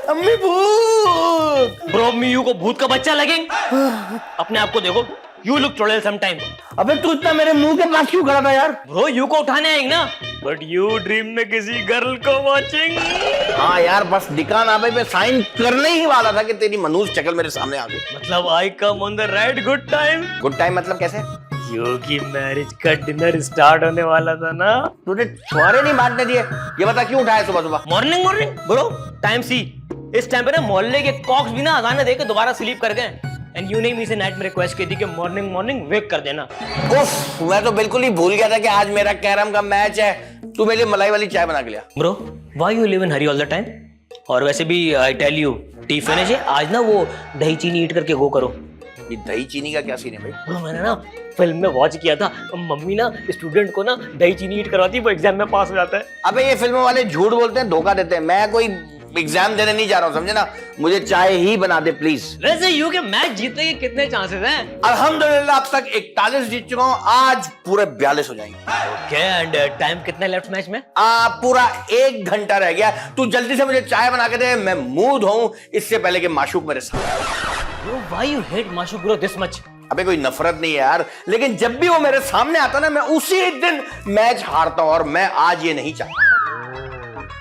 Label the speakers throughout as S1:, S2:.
S1: अम्मी भूत।
S2: ब्रो मियू को भूत का बच्चा लगेंगे। अपने आप को देखो, यू लुक चुड़ैल समटाइम।
S1: अबे तू इतना मेरे मुंह के पास क्यों खड़ा था यार?
S2: ब्रो यू को उठाने आएंगे ना, बट यू ड्रीम में किसी गर्ल को वॉचिंग।
S1: हाँ यार, बस दिखा ना भाई, मैं साइन करने ही वाला था कि तेरी मनूज शक्ल मेरे सामने आ गई।
S2: मतलब I come on the right good time.
S1: Good time मतलब कैसे?
S2: यू की मैरिज का डिनर स्टार्ट होने वाला था ना।
S1: तूने छोरे नहीं बांटने दिए। ये बता क्यों उठाया सुबह सुबह?
S2: मॉर्निंग ब्रो, टाइम सी। इस टाइम पे ना मोहल्ले के कॉक्स भी ना अजान दे के दोबारा स्लीप कर गए। एंड यू ने मी से नाइट में रिक्वेस्ट की थी कि मॉर्निंग वेक कर देना।
S1: उफ, मैं तो बिल्कुल ही भूल गया था कि आज मेरा कैरम का मैच है। तू मेरे लिए मलाई वाली चाय बना के लिया।
S2: Bro why you live in hurry all the time? और वैसे भी I tell you, tea finish है आज ना, वो दही चीनी ईट करके गो करो।
S1: ये दही चीनी का क्या सीन है भाई?
S2: ब्रो मैंने ना फिल्म में वॉच किया था, मम्मी ना स्टूडेंट को ना दही चीनी ईट करवाती, वो एग्जाम में पास हो जाता है।
S1: अबे ये फिल्म वाले झूठ बोलते हैं, धोखा देते हैं। मैं कोई एग्जाम देने नहीं जा रहा हूँ, समझे ना? मुझे चाय ही बना दे प्लीज।
S2: वैसे यू के मैच जीतने के कितने चांसेस हैं?
S1: अल्हम्दुलिल्लाह अब तक 41 जीत चुका हूँ, आज पूरे 42 हो जाएंगे।
S2: ओके, एंड टाइम कितना लेफ्ट मैच में?
S1: पूरा 1 घंटा रह गया। तू जल्दी से मुझे चाय बना के दे, मैं मुंह धोऊं इससे पहले कि माशूक मेरे सामने।
S2: ब्रो व्हाई यू हेट माशूक ब्रो दिस मच?
S1: अबे कोई नफरत नहीं है यार, लेकिन जब भी वो मेरे सामने आता ना, मैं उसी दिन मैच हारता हूं, और मैं आज ये नहीं चाहता।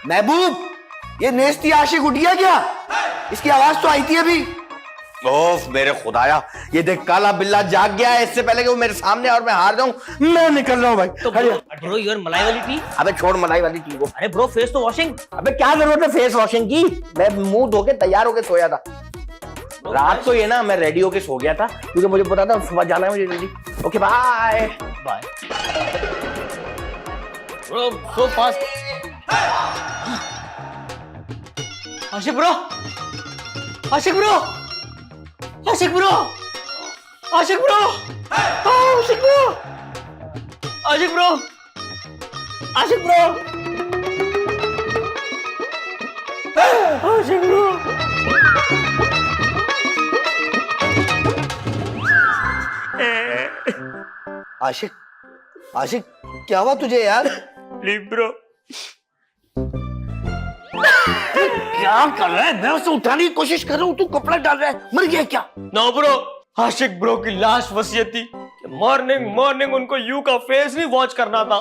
S1: महबूब, ये नेस्ती आशिक उठ गया क्या? इसकी आवाज तो आई थी अभी। ओफ मेरे खुदाया, ये देख काला बिल्ला जाग गया है इससे पहले कि वो मेरे सामने और मैं हार जाऊं। मैं निकल रहा हूं भाई।
S2: तो ब्रो योर मलाई वाली टी।
S1: अबे छोड़ मलाई वाली टी को।
S2: अरे ब्रो फेस तो वॉशिंग।
S1: अबे क्या जरूरत है फेस वॉशिंग की? मैं मुंह धो के तैयार होके सोया था। रात को ये ना मैं रेडी होके सो गया था, क्योंकि मुझे पता था सुबह जाना है मुझे जल्दी। Okay bye
S2: bye. Bro so fast. आशिक ब्रो, आशिक ब्रो, आशिक ब्रो, आशिक ब्रो, आशिक ब्रो, आशिक ब्रो, आशिक ब्रो, आशिक ब्रो।
S1: आशिक, आशिक क्या हुआ तुझे यार?
S2: Please bro.
S1: क्या कर रहा है? मैं उसे उठाने की कोशिश कर रहा हूँ, तू कपड़ा डाल रहा है। मर गया क्या?
S2: नो ब्रो, आशिक ब्रो की लाश वसीयत थी मॉर्निंग उनको यू का फेस नहीं वॉच करना था।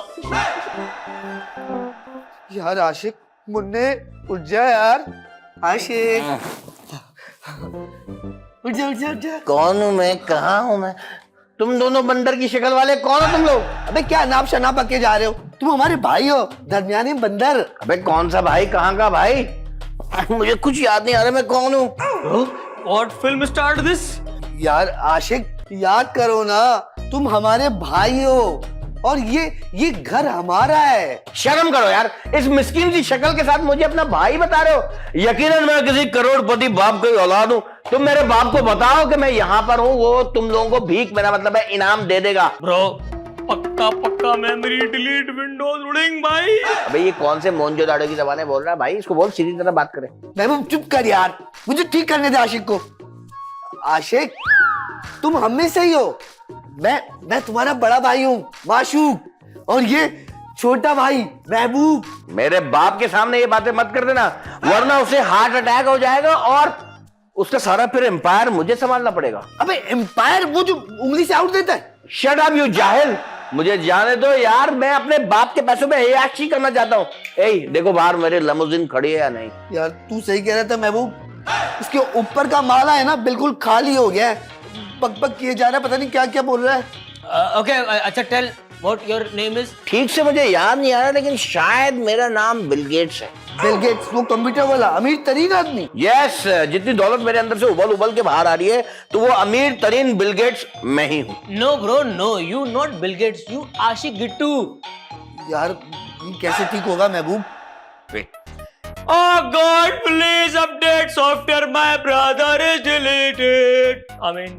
S3: यार आशिक, मुन्ने उठ जा यार। आशिक उठ जा उठ जा उठ जा।
S1: कौन हूँ मैं? कहाँ हूँ मैं? तुम दोनों बंदर की शक्ल वाले कौन हो तुम लोग?
S3: अबे क्या नाप शनाप के जा रहे हो? तुम हमारे भाई हो, दरमियानी बंदर।
S1: अबे कौन सा भाई, कहाँ का भाई? मुझे कुछ याद नहीं आ रहा मैं कौन हूँ।
S2: What film start this?
S3: यार आशिक, याद करो ना, तुम हमारे भाई हो और ये घर हमारा है।
S1: शर्म करो यार, इस मिस्किन सी शक्ल के साथ मुझे अपना भाई बता रहे हो? यकीनन मैं किसी करोड़पति बाप की औलाद हूँ। तुम मेरे बाप को बताओ कि मैं यहाँ पर हूँ, वो तुम लोगों को भीख, मेरा मतलब है इनाम दे देगा।
S2: ब्रो पक्का मेमोरी डिलीट विंडोज उड़ेंगे भाई।
S1: अबे ये कौन से मोहनजोदाड़ो की जबान बोल रहा है भाई? इसको बोल सीधी तरह बात करे।
S3: महबूब चुप कर यार, मुझे ठीक करने दे आशिक को। आशिक, तुम हम में से ही हो। मैं तुम्हारा बड़ा भाई हूँ माशूक, और ये छोटा भाई महबूब।
S1: मेरे बाप के सामने ये बातें मत कर देना, वरना उसे हार्ट अटैक हो जाएगा और उसका सारा फिर एम्पायर मुझे संभालना पड़ेगा।
S3: अबे एम्पायर वो जो उंगली से आउट देता है?
S1: शट अप यू जाहिल, मुझे जाने दो यार, मैं अपने बाप के पैसों में अय्याशी करना चाहता हूँ। ए देखो बाहर मेरे लिमोजिन खड़ी है या नहीं?
S3: यार तू सही कह रहा था महबूब, इसके ऊपर का माला है ना बिल्कुल खाली हो गया है, पक किए जा रहा है, पता नहीं क्या क्या बोल रहा है।
S2: ओके अच्छा tell what your name is?
S1: ठीक से मुझे याद नहीं आ रहा, लेकिन शायद मेरा नाम बिल गेट्स है।
S3: बिल गेट्स, वो कंप्यूटर वाला अमीर तरीन आदमी?
S1: यस, जितनी दौलत मेरे अंदर से उबल के बाहर आ रही है, तो वो अमीर तरीन बिल गेट्स मैं ही हूँ।
S2: No bro no, you not Bill Gates, you आशिक गिट्टू।
S3: यार ये कैसे ठीक होगा महबूब?
S2: Oh God, please update software. My brother is deleted. I mean,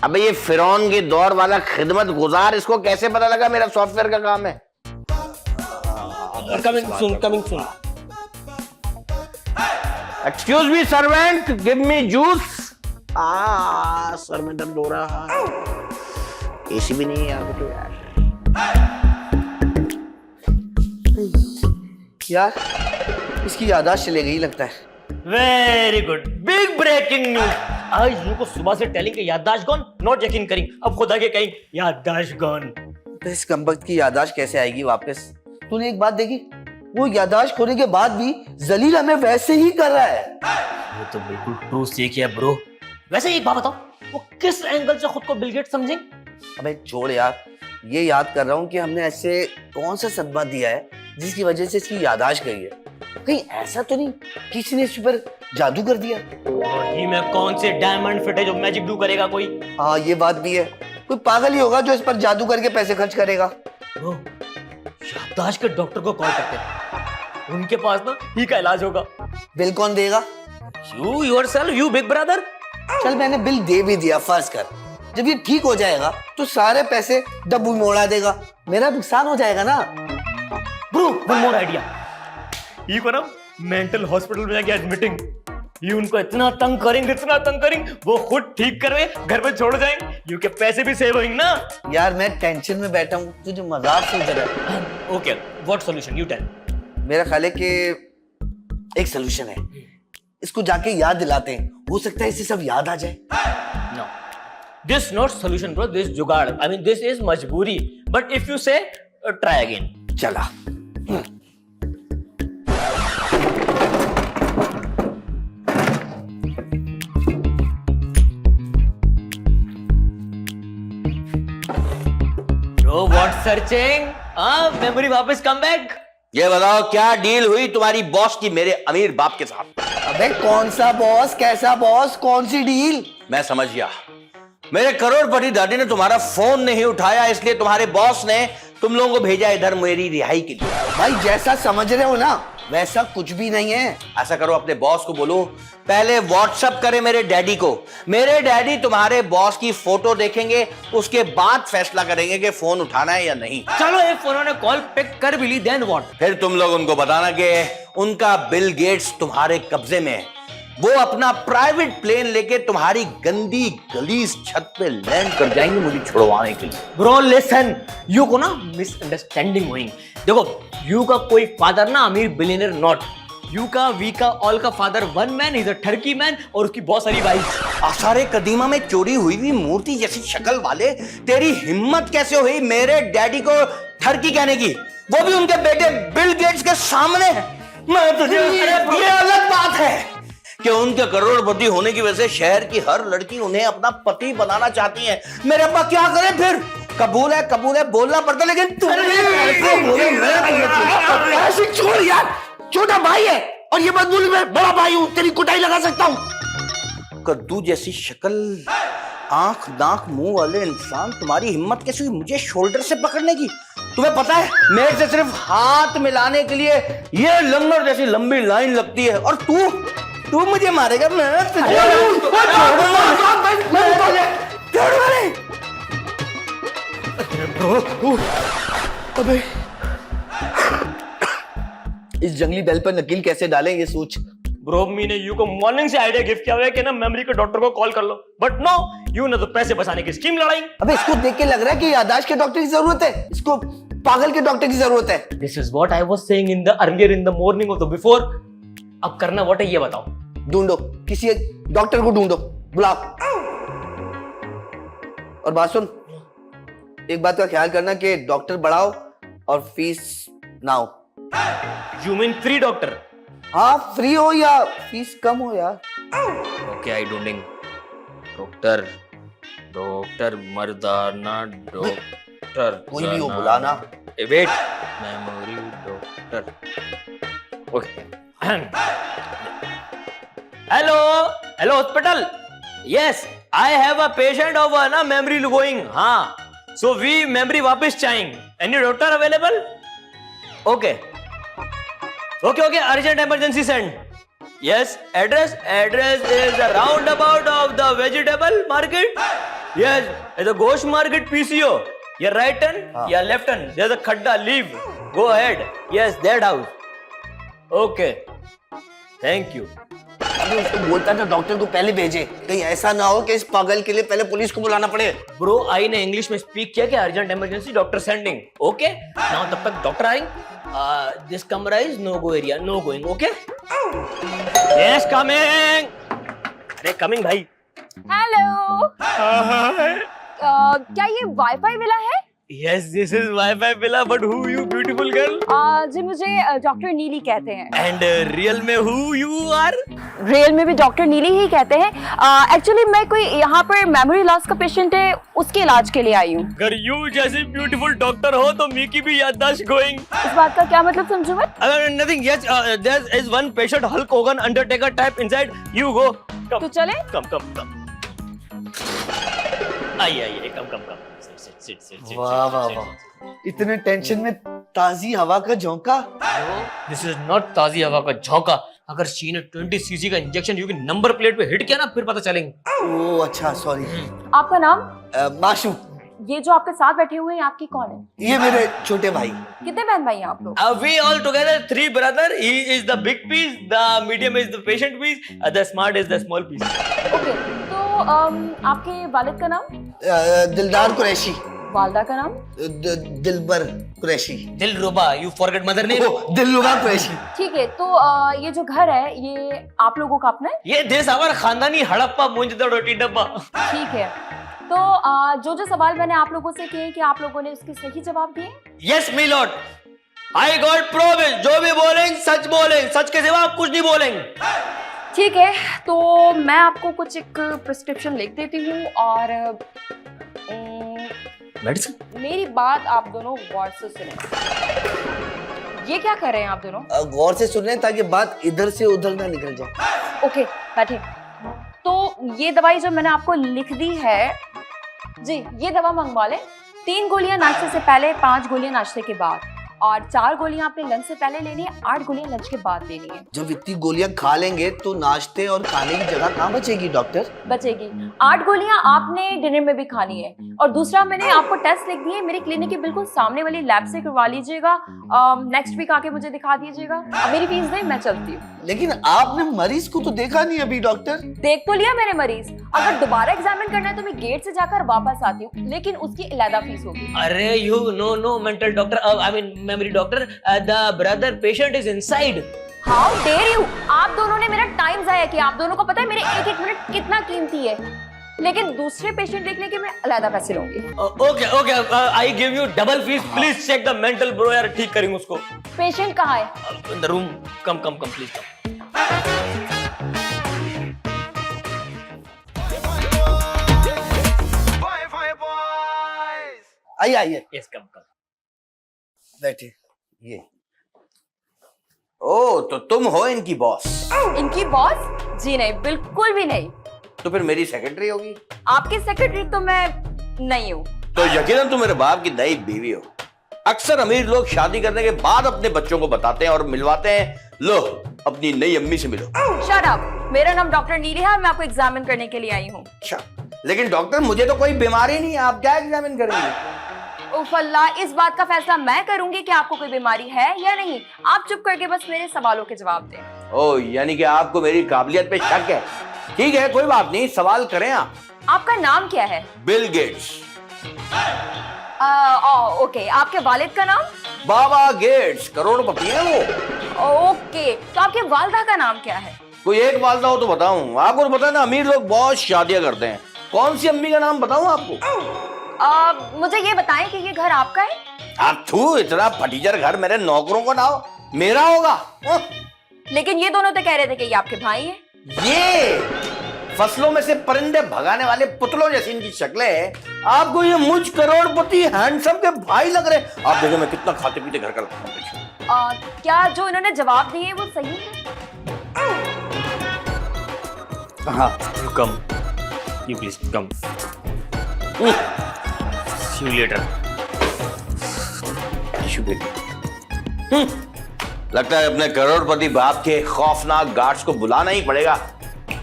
S1: अबे ये फिरौन के दौर वाला खिदमत गुजार, इसको कैसे पता लगा मेरा सॉफ्टवेयर का काम है?
S2: coming soon.
S1: Excuse me, servant, give me juice. Sir में दर्द हो रहा है, एसी भी नहीं है यहाँ पे तो यार।
S3: यार इसकी याददाश्त चले गई लगता है।
S2: Very good, big breaking news. आज यू को सुबह से टेलिंग के याददाश्त गॉन, नॉट यकीन करिंग, अब खुदा के कहीं याददाश्त गॉन।
S3: तो इस कमबख्त की याददाश्त कैसे आएगी वापस? तूने एक बात देखी, वो याददाश्त खोने के बाद भी जलील हमें वैसे ही कर रहा है।
S2: ये तो बिल्कुल ट्रू सीख है ब्रो। वैसे एक बात बताओ, वो किस एंगल से खुद को बिल गेट्स समझें?
S3: अबे छोड़ यार, ये याद कर रहा हूँ कि हमने ऐसे कौन सा सदमा दिया है जिसकी वजह से इसकी याददाश्त गई है। कहीं ऐसा तो नहीं किसी ने इस पर जादू कर दिया?
S2: वही में कौन से डायमंड फिट है जो मैजिक डू करेगा कोई?
S3: हाँ ये बात भी है, कोई पागल ही होगा जो इस पर जादू करके पैसे खर्च करेगा।
S2: ब्रो, याददाश्त के डॉक्टर को कॉल करते हैं, उनके पास ना ही का इलाज होगा।
S3: बिल कौन देगा?
S2: You yourself, you big brother.
S3: चल मैंने बिल दे भी दिया, फर्ज कर जब ये ठीक हो जाएगा तो सारे पैसे डब्बू में उड़ा देगा, मेरा नुकसान हो जाएगा ना।
S2: Bro, one more idea. ये को ना मेंटल हॉस्पिटल में जाके एडमिटिंग, ये उनको इतना तंग करेंगे वो खुद ठीक करवे घर पे छोड़ जाएंगे, यू के पैसे भी सेव होंगे ना।
S3: यार मैं टेंशन में बैठा हूँ, तुझे मजाक से जरा।
S2: Okay, what solution you tell?
S3: मेरा ख्याल है कि एक सोल्यूशन है, इसको जाके याद दिलाते हैं, हो सकता है इससे सब याद आ जाए।
S2: No, this not solution, bro. This जुगाड़. I mean, this is मजबूरी. But if you say, try again.
S3: चला।
S2: Bro, what searching? मेमोरी वापस कम बैक।
S1: ये बताओ क्या डील हुई तुम्हारी बॉस की मेरे अमीर बाप के साथ?
S3: अबे कौन सा बॉस, कैसा बॉस, कौन सी डील?
S1: मैं समझ गया, मेरे करोड़पति दादी ने तुम्हारा फोन नहीं उठाया, इसलिए तुम्हारे बॉस ने तुम लोगों को भेजा इधर मेरी रिहाई के लिए।
S3: भाई जैसा समझ रहे हो ना वैसा कुछ भी नहीं है।
S1: ऐसा करो, अपने बॉस को बोलो पहले व्हाट्सएप करे मेरे डैडी को। मेरे डैडी तुम्हारे बॉस की फोटो देखेंगे, उसके बाद फैसला करेंगे कि फोन उठाना है या नहीं।
S2: चलो, एक उन्होंने कॉल पिक कर भी ली, देन व्हाट?
S1: फिर तुम लोग उनको बताना कि उनका बिल गेट्स तुम्हारे कब्जे में है, वो अपना प्राइवेट प्लेन लेके तुम्हारी गंदी गलीज छत पे लैंड कर जाएंगे मुझे छुड़वाने के लिए।
S2: ब्रो लिसन, यू को ना मिसअंडरस्टैंडिंग हुई। देखो, यू का कोई फादर ना अमीर बिलियनर नॉट, यू का वी का ऑल का father one man is a Turkey man और उसकी बहुत सारी वाइफ।
S1: आसारे कदीमा में चोरी हुई हुई मूर्ति जैसी शक्ल वाले, तेरी हिम्मत कैसे हुई मेरे डैडी को ठरकी कहने की, वो भी उनके बेटे बिल गेट्स के सामने? मैं तुझे, ये अलग बात है कि उनके करोड़पति होने की वजह से शहर की हर लड़की उन्हें अपना पति बनाना चाहती है। मेरे अब्बा क्या करे फिर? कबूल है बोलना पड़ता, लेकिन
S3: ऐसे छोड़ यार, छोटा भाई है और ये मत बोल मैं बड़ा भाई हूँ, तेरी कुटाई लगा सकता हूँ।
S1: कद्दू जैसी शक्ल, आंख नाक मुंह वाले इंसान, तुम्हारी हिम्मत कैसे हुई मुझे शोल्डर से पकड़ने की? तुम्हें पता है मेरे से सिर्फ हाथ मिलाने के लिए ये लंगर जैसी लंबी लाइन लगती है, और तू मुझे मारेगा? मैं तुझे
S3: अबे इस जंगली बेल पर नकील कैसे डालें ये सोच।
S2: ब्रो, मैंने यू को मॉर्निंग से आइडिया गिफ्ट किया हुआ है कि ना मेमोरी के डॉक्टर को कॉल कर लो, बट नो, यू ने तो पैसे बचाने की स्कीम लड़ाई।
S3: अबे इसको देख के लग रहा है कि याददाश्त के डॉक्टर की जरूरत है, इसको पागल के डॉक्टर की जरूरत है।
S2: This is what I was saying in the earlier in the morning of the before. अब करना व्हाट है ये बताओ।
S3: ढूंढो, किसी डॉक्टर को ढूंढो, बुलाओ। और बात सुन, एक बात का ख्याल करना कि डॉक्टर बढ़ाओ और फीस ना हो।
S2: You mean free doctor?
S3: हाँ फ्री हो या फीस कम हो यार।
S2: ओके, आई ढूंढेंगे डॉक्टर मर्दाना डॉक्टर,
S3: कोई भी हो बुलाना।
S2: Wait, memory doctor. Okay, hello hospital, yes I have a patient of ना मेमोरी गोइंग। हाँ, सो वी मेमोरी वापस चाहेंगे, any doctor available? Okay, urgent emergency send. Yes, address is the roundabout of the vegetable market. Yes, it's a ghost market PCO. Your right turn, your left turn. There's a khadda, leave. Go ahead. Yes, that house. Okay. Thank you.
S3: अबे उसको बोलता था doctor को पहले भेजे, कहीं ऐसा ना हो कि इस पागल के लिए पहले पुलिस को बुलाना पड़े।
S2: ब्रो, आई ने इंग्लिश में स्पीक किया कि urgent emergency doctor sending. Okay, now तब तक डॉक्टर आएंगे। This camera is no go area, no going, okay? Yes, coming. अरे coming भाई.
S4: हेलो क्या ये वाईफाई विला है?
S2: Yes, this is Wi-Fi villa, but who you beautiful girl?
S4: जी मुझे doctor नीली कहते हैं।
S2: And real में who you are?
S4: रियल में भी डॉक्टर नीली ही कहते हैं। एक्चुअली मैं कोई यहाँ पर मेमोरी लॉस का पेशेंट है, उसके इलाज के लिए आई हूँ।
S2: अगर you जैसी beautiful डॉक्टर हो तो मी की भी याददाश्त going.
S4: इस बात का क्या मतलब समझूं मैं?
S2: Nothing. Yes, there is one patient Hulk Hogan Undertaker type inside. You go.
S4: तो
S2: Come.
S4: चले?
S2: Come. आइए, come. Sit.
S3: वाह वाह वाह, इतने टेंशन में ताजी हवा का झोंका।
S2: दिस इज नॉट ताजी हवा का झोंका। अगर शी ने 20 सीसी का इंजेक्शन यू की नंबर प्लेट पे हिट किया ना, फिर पता चलेंगे।
S3: ओह अच्छा, सॉरी।
S4: आपका नाम?
S3: माशू।
S4: ये जो आपके साथ बैठे हुए हैं, आपकी कौन है?
S3: ये मेरे छोटे भाई।
S4: कितने बहन भाई हैं आप लोग?
S2: We all together 3 brother. He is the big piece, the medium is the patient piece, the smart is the small piece.
S4: Okay, तो आपके वालिद का नाम?
S3: दिलदार कुरैशी।
S4: वालदा का नाम?
S3: दिलबर कुरैशी।
S2: दिलरुबा, you forget mother name.
S3: दिलरुबा कुरैशी।
S4: ठीक है, तो ये जो घर है ये आप लोगों का अपना है?
S2: ये देश हमारा खानदानी हड़प्पा मुंजदा रोटी डब्बा।
S4: ठीक है, तो जो सवाल मैंने आप लोगों से किए कि आप लोगों ने उसके सही जवाब दिए?
S2: Yes, my lord. I got promise. जो भी बोलेंगे सच बोलेंगे, सच के सिवा आप कुछ नहीं बोलेंगे।
S4: ठीक है, तो मैं आपको कुछ एक प्रिस्क्रिप्शन लिख देती हूँ और
S2: मेडिसिन।
S4: मेरी बात आप दोनों गौर से सुने। ये क्या कर रहे हैं आप दोनों?
S3: गौर से सुन रहे हैं ताकि बात इधर से उधर ना निकल जाए।
S4: ओके, बैठे। तो ये दवाई जो मैंने आपको लिख दी है जी, ये दवा मंगवा लें। 3 गोलियां नाश्ते से पहले, 5 गोलियां नाश्ते के बाद और 4 गोलियां आपने लंच से पहले लेनी है, 8 गोलियां लंच के बाद लेनी है।
S3: जब इतनी गोलियां खा लेंगे तो नाश्ते और खाने की जगह कहाँ बचेगी डॉक्टर?
S4: बचेगी। 8 गोलियां आपने डिनर में भी खानी है। और दूसरा, मैंने आपको टेस्ट लिख दिए, मेरी क्लिनिक के बिल्कुल सामने वाली लैब से करवा लीजिएगा। नेक्स्ट वीक आके मुझे दिखा दीजिएगा। अब मेरी फीस दें, मैं चलती हूँ।
S3: लेकिन आपने मरीज को तो देखा नहीं अभी डॉक्टर।
S4: देख तो लिया मैंने मरीज। अगर दोबारा एग्जामिन करना है तो मैं गेट से जाकर वापस आती हूँ, लेकिन उसकी अलग फीस होगी।
S2: अरे you no mental doctor. I mean memory doctor. The brother patient is inside.
S4: How dare you! आप दोनों ने मेरा टाइम जाया किया। आप दोनों को पता है मेरे एक मिनट कितना कीमती है, लेकिन दूसरे पेशेंट देखने के मैं अलग पैसे लूंगी।
S2: Okay. I give you double fees. Please check the mental bro. यार ठीक करेंगे उसको।
S4: पेशेंट कहाँ है?
S2: In the room. Come please come.
S3: आइए
S2: Yes, come.
S3: बैठे। ये
S1: ओ, तो तुम हो इनकी बॉस?
S4: इनकी बॉस? जी नहीं, बिल्कुल भी नहीं।
S1: तो फिर मेरी सेक्रेटरी होगी?
S4: आपकी सेक्रेटरी तो मैं नहीं हूँ।
S1: तो यकीनन तुम मेरे बाप की नई बीवी हो। अक्सर अमीर लोग शादी करने के बाद अपने बच्चों को बताते हैं और मिलवाते हैं, लो अपनी नई अम्मी से मिलो।
S4: Shut up. मेरा नाम डॉक्टर नीली है, मैं आपको एग्जामिन करने के लिए आई हूँ।
S1: अच्छा, लेकिन डॉक्टर मुझे तो कोई बीमारी नहीं है, आप क्या एग्जामिन करेंगे?
S4: उफ अल्लाह, इस बात का फैसला मैं करूंगी कि आपको कोई बीमारी है या नहीं। आप चुप करके बस मेरे सवालों के जवाब दें।
S1: ओ, यानी कि आपको मेरी काबिलियत पे शक है। ठीक है, कोई बात नहीं, सवाल करें आप।
S4: आपका नाम क्या है?
S1: Bill Gates.
S4: ओके, आपके वालिद का नाम?
S1: बाबा गेट्स, करोड़पति है वो।
S4: ओके, तो आपके वालदा का नाम क्या है?
S1: कोई एक वालदा हो तो बताऊं? आपको तो पता है ना, अमीर लोग बहुत शादियां करते हैं। कौन सी अम्मी का नाम बताऊं आपको?
S4: मुझे ये बताएं कि ये घर आपका है?
S1: आप थू, इतना फटीचर घर मेरे नौकरों का ना हो, मेरा होगा।
S4: लेकिन ये दोनों तो कह रहे थे कि ये आपके भाई हैं।
S1: ये फसलों में से परिंदे भगाने वाले पुतलों जैसी इनकी शक्लें हैं। आपको ये मुझ करोड़पति हैंडसम के भाई लग रहे। आप देखो मैं कितना खाते पीते घर का लगता हूं।
S4: क्या जो इन्होंने जवाब दिए वो सही है?
S1: हाँ,
S2: You come. You please come. See you later.
S1: लगता है अपने करोड़पति बाप के खौफनाक गार्ड्स को बुलाना ही पड़ेगा।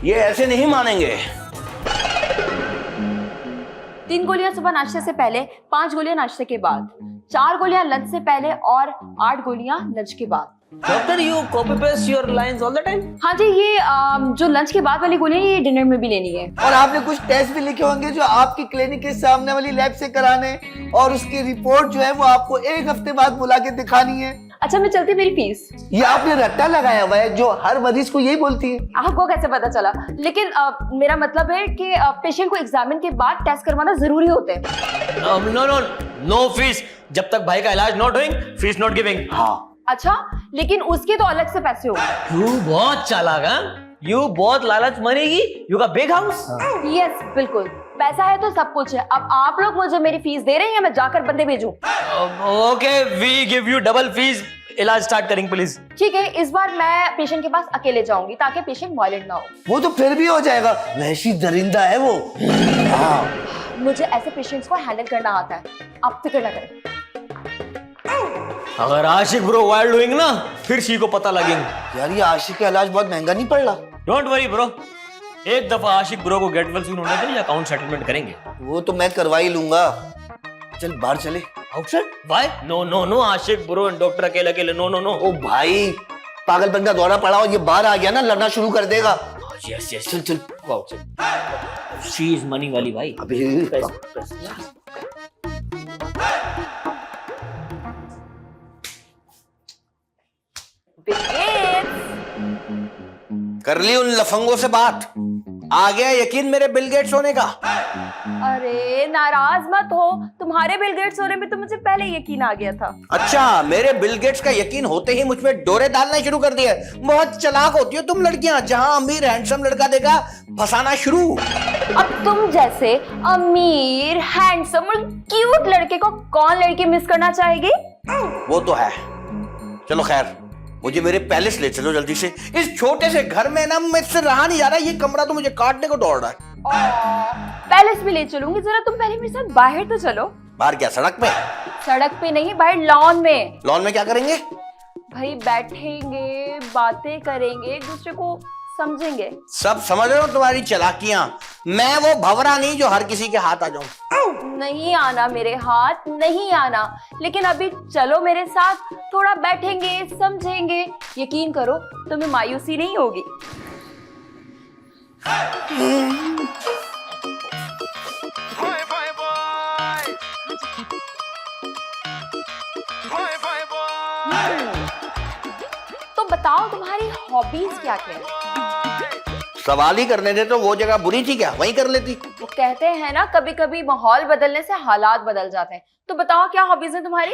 S1: ये ऐसे नहीं मानेंगे।
S4: 3 गोलियां सुबह नाश्ते से पहले, 5 गोलियां नाश्ते के बाद, 4 गोलियां लंच से पहले और 8 गोलियां लंच के बाद।
S2: Doctor, you copy paste your lines all the time?
S4: हाँ जी, ये जो लंच के बाद वाली गोलियां ये डिनर में भी लेनी है।
S3: और आपने कुछ टेस्ट भी लिखे होंगे जो आपकी क्लिनिक के सामने वाली लैब से कराने, और उसकी रिपोर्ट जो है वो आपको 1 हफ्ते बाद बुला के दिखानी है।
S4: अच्छा मैं चलती, मेरी फीस।
S3: ये आपने रट्टा लगाया हुआ है जो हर मरीज को यही बोलती है।
S4: आपको कैसे पता चला? लेकिन मेरा मतलब है कि पेशेंट को एग्जामिन के बाद टेस्ट करवाना जरूरी होता है।
S2: नो नो नो फीस, जब तक भाई का इलाज not doing, fees not giving.
S3: हाँ
S4: अच्छा, लेकिन उसके तो अलग से पैसे होंगे।
S2: यू बहुत चालाक है, यू बहुत लालच मरेगी। यू का बिग हाउस।
S4: यस बिल्कुल, पैसा है तो सब कुछ है। अब आप लोग मुझे मेरी फीस दे रहे हैं या मैं जाकर बंदे भेजूं?
S2: Okay, we give you double fees. इलाज स्टार्ट करेंगे प्लीज।
S4: ठीक है, इस बार मैं पेशेंट के पास अकेले जाऊंगी ताकि पेशेंट वायलेंट ना हो।
S3: वो तो फिर भी हो जाएगा, वैसी दरिंदा है वो। हाँ
S4: मुझे ऐसे पेशेंट्स को हैंडल करना आता है, आप फिक्र ना करें।
S2: अगर आशिक ब्रो वाइल्ड डूइंग ना, फिर सी को पता लगेंगे।
S3: यार ये आशिक का इलाज बहुत महंगा नहीं पड़ रहा?
S2: डोंट वरी ब्रो, एक दफा आशिक ब्रो को गेट वेल सून होने दे, अकाउंट सेटलमेंट करेंगे।
S3: वो तो मैं करवा ही लूंगा। चल बाहर चले।
S2: Outside? Why? No no no, Ashiq bro and doctor अकेले अकेले, नो नो नो।
S3: ओ भाई, पागलपन का दौरा पड़ा और ये बाहर आ गया ना, लड़ना शुरू कर देगा।
S2: यस यस,
S3: चल चल।
S2: शी इज मनी वाली भाई।
S3: अभी
S1: कर ली उन लफंगों से बात, आ गया यकीन मेरे बिल गेट्स होने का।
S4: अरे नाराज मत हो, तुम्हारे बिल गेट्स होने में तो मुझे पहले यकीन आ गया था।
S1: अच्छा, मेरे बिल गेट्स का यकीन होते ही मुझ में डोरे डालना शुरू कर दिए। बहुत चालाक होती हो तुम लड़कियां, जहां अमीर हैंडसम लड़का देखा फंसाना शुरू।
S4: अब तुम जैसे अमीर हैंडसम और क्यूट लड़के को कौन लड़की मिस करना चाहेगी?
S1: वो तो है। चलो खैर, मुझे मेरे पैलेस ले चलो जल्दी से। इस छोटे से घर में ना मुझसे रहा नहीं जा रहा, ये कमरा तो मुझे काटने को दौड़ रहा है।
S4: पैलेस भी ले चलूंगी, जरा तुम पहले मेरे साथ बाहर तो चलो।
S1: बाहर क्या, सड़क पे?
S4: सड़क पे नहीं, बाहर लॉन में।
S1: लॉन में क्या करेंगे?
S4: भाई बैठेंगे, बातें करेंगे, एक दूसरे को समझेंगे।
S1: सब समझ रहे हो तुम्हारी चालाकियां। मैं वो भंवरा नहीं जो हर किसी के हाथ आ जाऊं।
S4: नहीं आना मेरे हाथ, नहीं आना। लेकिन अभी चलो मेरे साथ, थोड़ा बैठेंगे, समझेंगे। यकीन करो तुम्हें मायूसी नहीं होगी। तो बताओ तुम्हारी हॉबीज क्या क्या है?
S1: सवाल ही करने दे, तो वो जगह बुरी थी क्या, वहीं कर लेती।
S4: वो कहते हैं ना, कभी कभी माहौल बदलने से हालात बदल जाते हैं। तो बताओ क्या हॉबीज है तुम्हारी?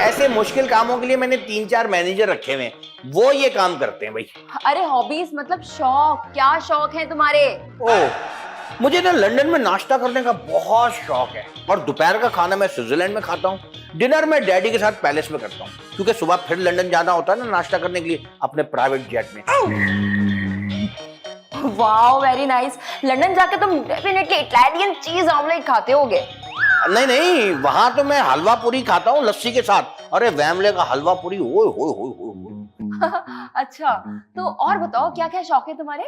S1: ऐसे मुश्किल कामों के लिए मैंने 3-4 मैनेजर रखे हुए, वो ये काम करते हैं भाई।
S4: अरे हॉबीज मतलब शौक, क्या शौक है तुम्हारे?
S1: ओह, मुझे ना लंदन में नाश्ता करने का बहुत शौक है, और दोपहर का खाना मैं स्विट्जरलैंड में खाता हूँ। डिनर में डैडी के साथ पैलेस में करता हूँ, क्योंकि सुबह फिर लंदन जाना होता है ना नाश्ता करने के लिए अपने प्राइवेट जेट में।
S4: Wow very nice. लंदन जाके तुम डेफिनेटली इटालियन चीज ऑमलेट खाते होगे।
S1: नहीं नहीं, वहां तो मैं हलवा पूरी खाता हूँ लस्सी के साथ। अरे वैमले का हलवा पूरी, ओए होए होए होए।
S4: अच्छा, तो और बताओ क्या क्या शौक है तुम्हारे?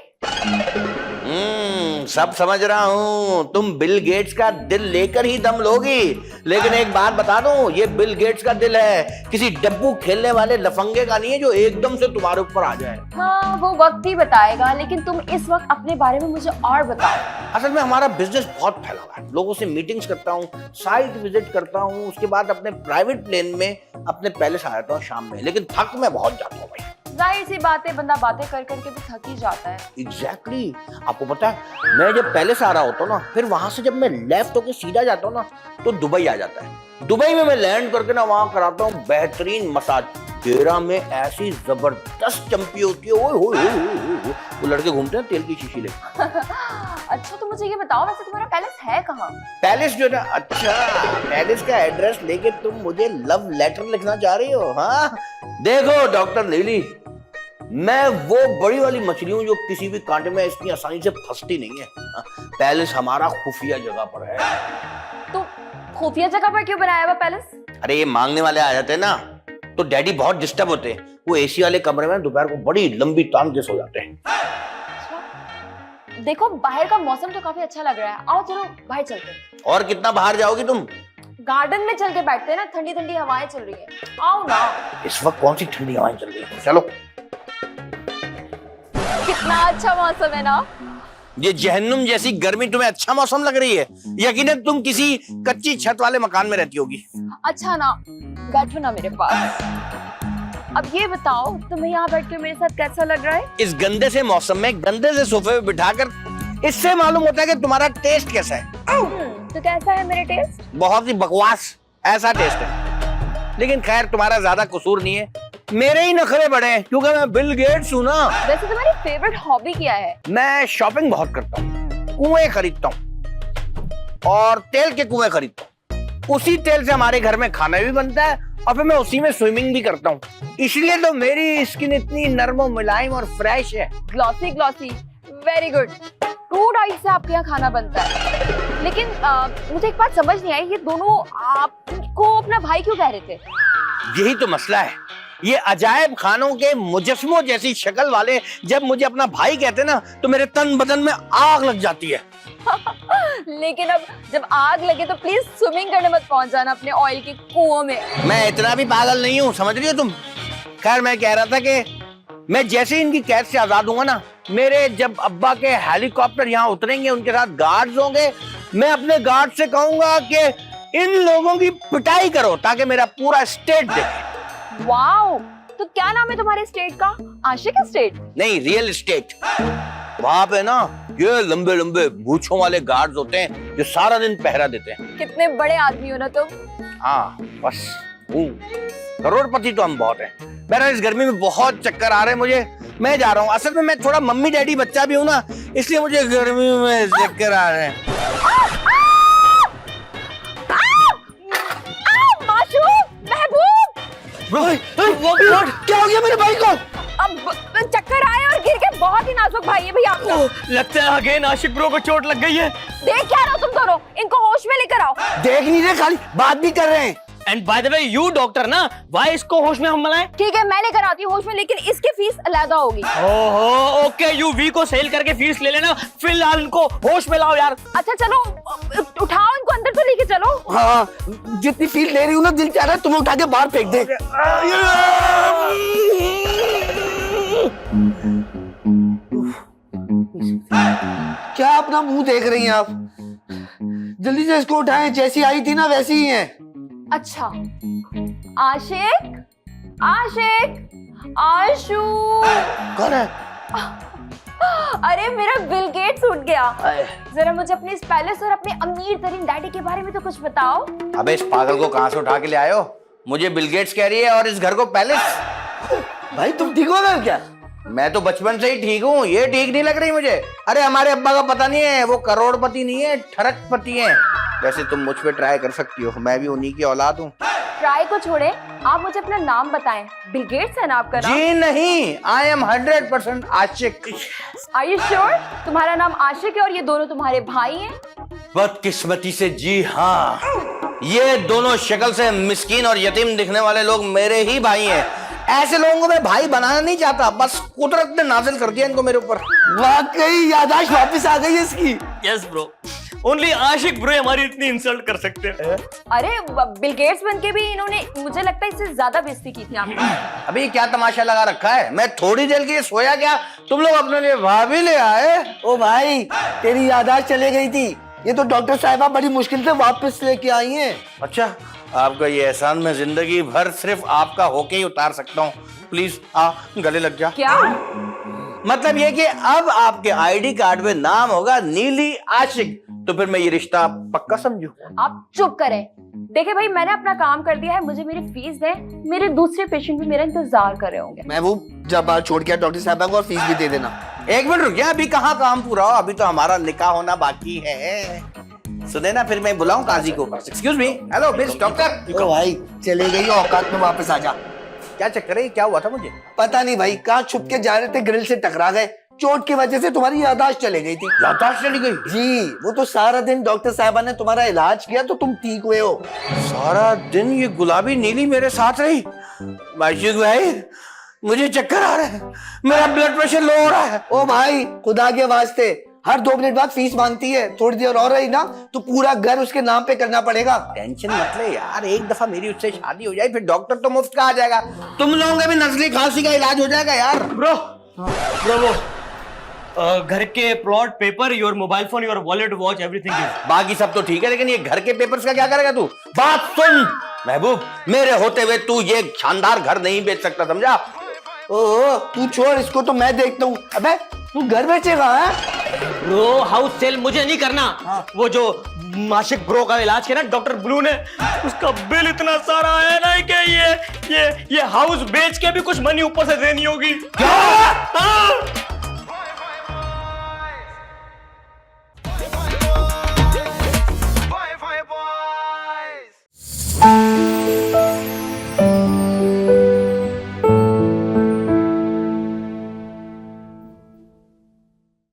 S1: सब समझ रहा हूँ, तुम बिल गेट्स का दिल लेकर ही दम लोगी। लेकिन एक बात बता दूं, ये बिल गेट्स का दिल है, किसी डब्बू खेलने वाले लफंगे का नहीं है जो एकदम से तुम्हारे ऊपर आ जाए।
S4: हाँ, वो वक्त ही बताएगा। लेकिन तुम इस वक्त अपने बारे में मुझे और बताओ।
S1: असल में हमारा बिजनेस बहुत फैला हुआ है, लोगों से मीटिंग्स करता हूँ, साइट विजिट करता हूँ, उसके बाद अपने प्राइवेट प्लेन में अपने पैलेस आ जाता हूँ शाम में। लेकिन थक मैं बहुत जाता हूँ भाई।
S4: जाहिर सी बात है, बंदा बातें कर करके भी थक ही जाता है।
S1: एग्जैक्टली। आपको पता है, मैं जब पैलेस आ रहा होता हूँ ना, फिर वहां से जब मैं लेफ्ट होकर सीधा जाता हूँ ना, तो दुबई आ जाता है। दुबई में मैं लैंड करके ना वहां कराता हूँ बेहतरीन मसाज। तेरा में ऐसी जबरदस्त चंपी होती है, ओए होए होए होए। वो लड़के घूमते हैं तेल की शीशी लेकर।
S4: अच्छा, तो मुझे ये बताओ, वैसे तुम्हारा पैलेस है कहाँ?
S1: पैलेस जो ना, अच्छा, पैलेस का एड्रेस लेके तुम मुझे लव लेटर लिखना चाह रही हो? हाँ देखो डॉक्टर नीली, मैं वो बड़ी वाली मछली हूँ जो किसी भी कांटे में इतनी आसानी से फंसती नहीं है। पैलेस हमारा खुफिया जगह पर है।
S4: तो खुफिया जगह पर क्यों बनाया हुआ पैलेस?
S1: अरे ये मांगने वाले आ जाते हैं ना, तो डैडी बहुत डिस्टर्ब होते हैं। वो एसी वाले कमरे में दोपहर को बड़ी लंबी तान के सो जाते हैं।
S4: अच्छा, देखो बाहर का मौसम तो काफी अच्छा लग रहा है। आओ चलो बाहर चलते हैं।
S1: और कितना बाहर जाओगी तुम?
S4: गार्डन में चल के बैठते हैं ना, ठंडी ठंडी हवाएं चल रही है। आओ ना।
S1: इस वक्त कौन सी ठंडी हवाएं चल रही है? चलो।
S4: कितना अच्छा मौसम है ना।
S1: ये जहन्नुम जैसी गर्मी तुम्हें अच्छा मौसम लग रही है? यकीनन तुम किसी कच्ची छत वाले मकान में रहती होगी।
S4: अच्छा ना, बैठो ना मेरे पास। अब ये बताओ तुम्हें यहाँ बैठ के मेरे साथ कैसा लग रहा है?
S1: इस गंदे से मौसम में गंदे से सोफे पे बिठाकर इससे मालूम होता है कि तुम्हारा टेस्ट कैसा है।
S4: तो कैसा है मेरे टेस्ट?
S1: बहुत ही बकवास ऐसा टेस्ट है। लेकिन खैर तुम्हारा ज्यादा कसूर नहीं है, मेरे ही नखरे बड़े हैं क्योंकि मैं बिल गेट्स हूं ना।
S4: वैसे तुम्हारी फेवरेट हॉबी क्या है?
S1: मैं शॉपिंग बहुत करता हूँ, कुएं खरीदता हूँ और तेल के कुएं खरीदता हूँ। उसी तेल से हमारे घर में खाना भी बनता है और फिर मैं उसी में स्विमिंग भी करता हूँ, इसलिए तो मेरी स्किन इतनी नरम और मुलायम और फ्रेश है।
S4: Glossy glossy, very good. Crude oil से आपके यहाँ खाना बनता है। लेकिन मुझे एक बात समझ नहीं आई, ये दोनों आपको अपना भाई क्यों कह रहे थे?
S1: यही तो मसला है, ये अजायब खानों के मुजस्मों जैसी शक्ल वाले जब मुझे अपना भाई कहते ना तो मेरे तन बदन में आग लग जाती है।
S4: लेकिन अब जब आग लगे तो प्लीज स्विमिंग करने मत पहुंच जाना अपने ऑयल के कुओं में।
S1: मैं इतना भी पागल नहीं हूँ, समझ रही हो तुम। खैर मैं कह रहा था कि मैं जैसे इनकी कैद से आजाद हुआ ना, मेरे जब अब्बा के हेलीकॉप्टर यहाँ उतरेंगे, उनके साथ गार्ड्स होंगे, मैं अपने गार्ड से कहूंगा कि इन लोगों की पिटाई करो ताकि मेरा पूरा स्टेट देखे।
S4: वाओ, तो क्या नाम है तुम्हारे स्टेट का? आशिक स्टेट?
S1: नहीं, रियल स्टेट। वहां पे ना ये लंबे लंबे मूंछों वाले गार्ड्स होते हैं जो सारा दिन पहरा देते हैं।
S4: कितने बड़े आदमी हो ना तुम।
S1: हाँ बस हूँ, करोड़पति तो हम बहुत हैं। मेरा इस गर्मी में बहुत चक्कर आ रहे हैं मुझे, मैं जा रहा हूँ। असल में मैं थोड़ा मम्मी डैडी बच्चा भी हूँ ना, इसलिए मुझे गर्मी में चक्कर आ रहे हैं।
S3: क्या हो गया मेरे भाई को?
S4: अब चक्कर आए और गिर के, बहुत ही नाजुक भाई है भैया आपका।
S2: लगता है अगेन आशिक ब्रो को चोट लग गई है।
S4: देख क्या रहे हो तुम दोनों, इनको होश में लेकर आओ।
S3: देख नहीं रहे, खाली बात भी कर रहे हैं।
S2: And by the way you doctor ना, वाई इसको होश में हम मलाएं?
S4: ठीक है मैं लेकर आती हूँ होश में, लेकिन इसकी फीस अलग होगी।
S2: ओहो ओके, यू वी को सेल करके फीस ले लेना, फिलहाल इनको होश में लाओ यार।
S4: अच्छा चलो उठाओ इनको, अंदर तो लेके चलो।
S3: हाँ, जितनी फीस ले रही हूँ ना, दिल चाह रहा है तुम्हें उठा के बाहर फेंक दे। क्या अपना मुंह देख रही हैं आप? जल्दी से इसको उठाएं, जैसी आई थी ना वैसी ही है।
S4: अच्छा आशिक, आशिक, आशु।
S3: कौन है?
S4: अरे मेरा बिल गेट्स उठ गया। जरा मुझे अपने इस पैलेस और अपने अमीर तरीन डैडी के बारे में तो कुछ बताओ।
S1: अबे इस पागल को कहाँ से उठा के ले आए हो? मुझे बिल गेट्स कह रही है और इस घर को पैलेस।
S3: भाई तुम ठीक हो गए क्या?
S1: मैं तो बचपन से ही ठीक हूँ, ये ठीक नहीं लग रही मुझे। अरे हमारे अब्बा का पता नहीं है, वो करोड़पति नहीं है, ठरकपति है। वैसे तुम मुझ पे ट्राई कर सकती हो, मैं भी उन्हीं की औलाद हूँ।
S4: ट्राई को छोड़े, आप मुझे अपना नाम बताएं। बिल गेट्स है ना आपका नाम?
S1: जी नहीं, I am 100% Ashiq.
S4: Are you sure? तुम्हारा नाम आशिक है और ये दोनों तुम्हारे भाई हैं?
S1: बदकिस्मती से जी हाँ, ये दोनों शक्ल से मिस्कीन और यतीम दिखने वाले लोग मेरे ही भाई हैं। ऐसे लोगों को मैं भाई बनाना नहीं चाहता, बस कुदरत ने नाजिल कर दिया इनको मेरे ऊपर।
S3: वाकई याददाश्त वापस आ गई है इसकी।
S2: यस ब्रो, ओनली आशिक ब्रो हमारी इतनी इंसल्ट कर सकते हैं।
S4: अरे बिल गेट्स बनके भी इन्होंने, मुझे लगता है इससे ज्यादा बेइज्जती की थी आपने।
S1: अभी क्या तमाशा लगा रखा है? मैं थोड़ी देर के लिए सोया क्या, तुम लोग अपने लिए भाभी ले आए।
S3: ओ भाई, तेरी याददाश्त चले गई थी, ये तो डॉक्टर साहिबा बड़ी मुश्किल से वापस लेके आई हैं।
S1: अच्छा, आपका ये एहसान मैं जिंदगी भर सिर्फ आपका होके ही उतार सकता हूँ। प्लीज आ, गले लग जा।
S4: क्या
S1: मतलब ये कि अब आपके आईडी कार्ड में नाम होगा नीली आशिक, तो फिर मैं ये रिश्ता पक्का समझूं।
S4: आप चुप करें। देखिए भाई, मैंने अपना काम कर दिया है, मुझे मेरी फीस दें। मेरे दूसरे पेशेंट भी मेरा इंतजार कर रहे होंगे।
S3: महबूब, जब बाहर छोड़ के डॉक्टर साहिबा को और फीस भी दे देना।
S1: एक मिनट रुकिए, अभी कहाँ काम पूरा हो, अभी तो हमारा निकाह होना बाकी है। सुने ना, फिर मैं बुलाऊं काजी को। Excuse me, hello miss doctor.
S3: ओ भाई, चले गई औकात में वापस आ जा।
S1: क्या चक्कर है, क्या हुआ था मुझे?
S3: पता नहीं भाई, कहाँ छुप के जा रहे थे, ग्रिल से टकरा गए। चोट की वजह से तुम्हारी याददाश्त चली गई थी।
S1: याददाश्त चली गई?
S3: जी, वो तो सारा दिन डॉक्टर साहिबा ने तुम्हारा इलाज किया तो तुम ठीक हुए हो।
S1: सारा दिन ये गुलाबी नीली मेरे साथ रही। माशिक भाई, मुझे चक्कर आ रहा है, मेरा ब्लड प्रेशर लो हो रहा है।
S3: ओ भाई, खुदा के वास्ते, हर 2 मिनट बाद फीस मांगती है। थोड़ी देर और रही ना तो पूरा घर उसके नाम पे करना पड़ेगा।
S1: टेंशन मत ले यार, एक दफा मेरी उससे शादी हो जाए फिर डॉक्टर तो मुफ्त का आ जाएगा। तुम लोगों का भी नजली खांसी का इलाज हो जाएगा यार।
S2: ब्रो वो घर के plot paper, your mobile phone, your wallet, watch, everything is.
S1: बाकी सब तो ठीक है, लेकिन ये घर के पेपर्स का क्या करेगा तू? बात सुन, महबूब, मेरे होते हुए तू ये शानदार घर नहीं बेच सकता, समझा?
S3: ओ तू छोड़ इसको, तो मैं देखता हूँ। अबे तू घर बेचेगा? है
S2: ब्रो हाउस सेल मुझे नहीं करना। वो जो माशिक ब्रो का इलाज किया ना डॉक्टर ब्लू ने, उसका बिल इतना सारा है ना कि ये हाउस बेच के भी कुछ मनी ऊपर से देनी होगी।
S3: क्या?
S2: हाँ।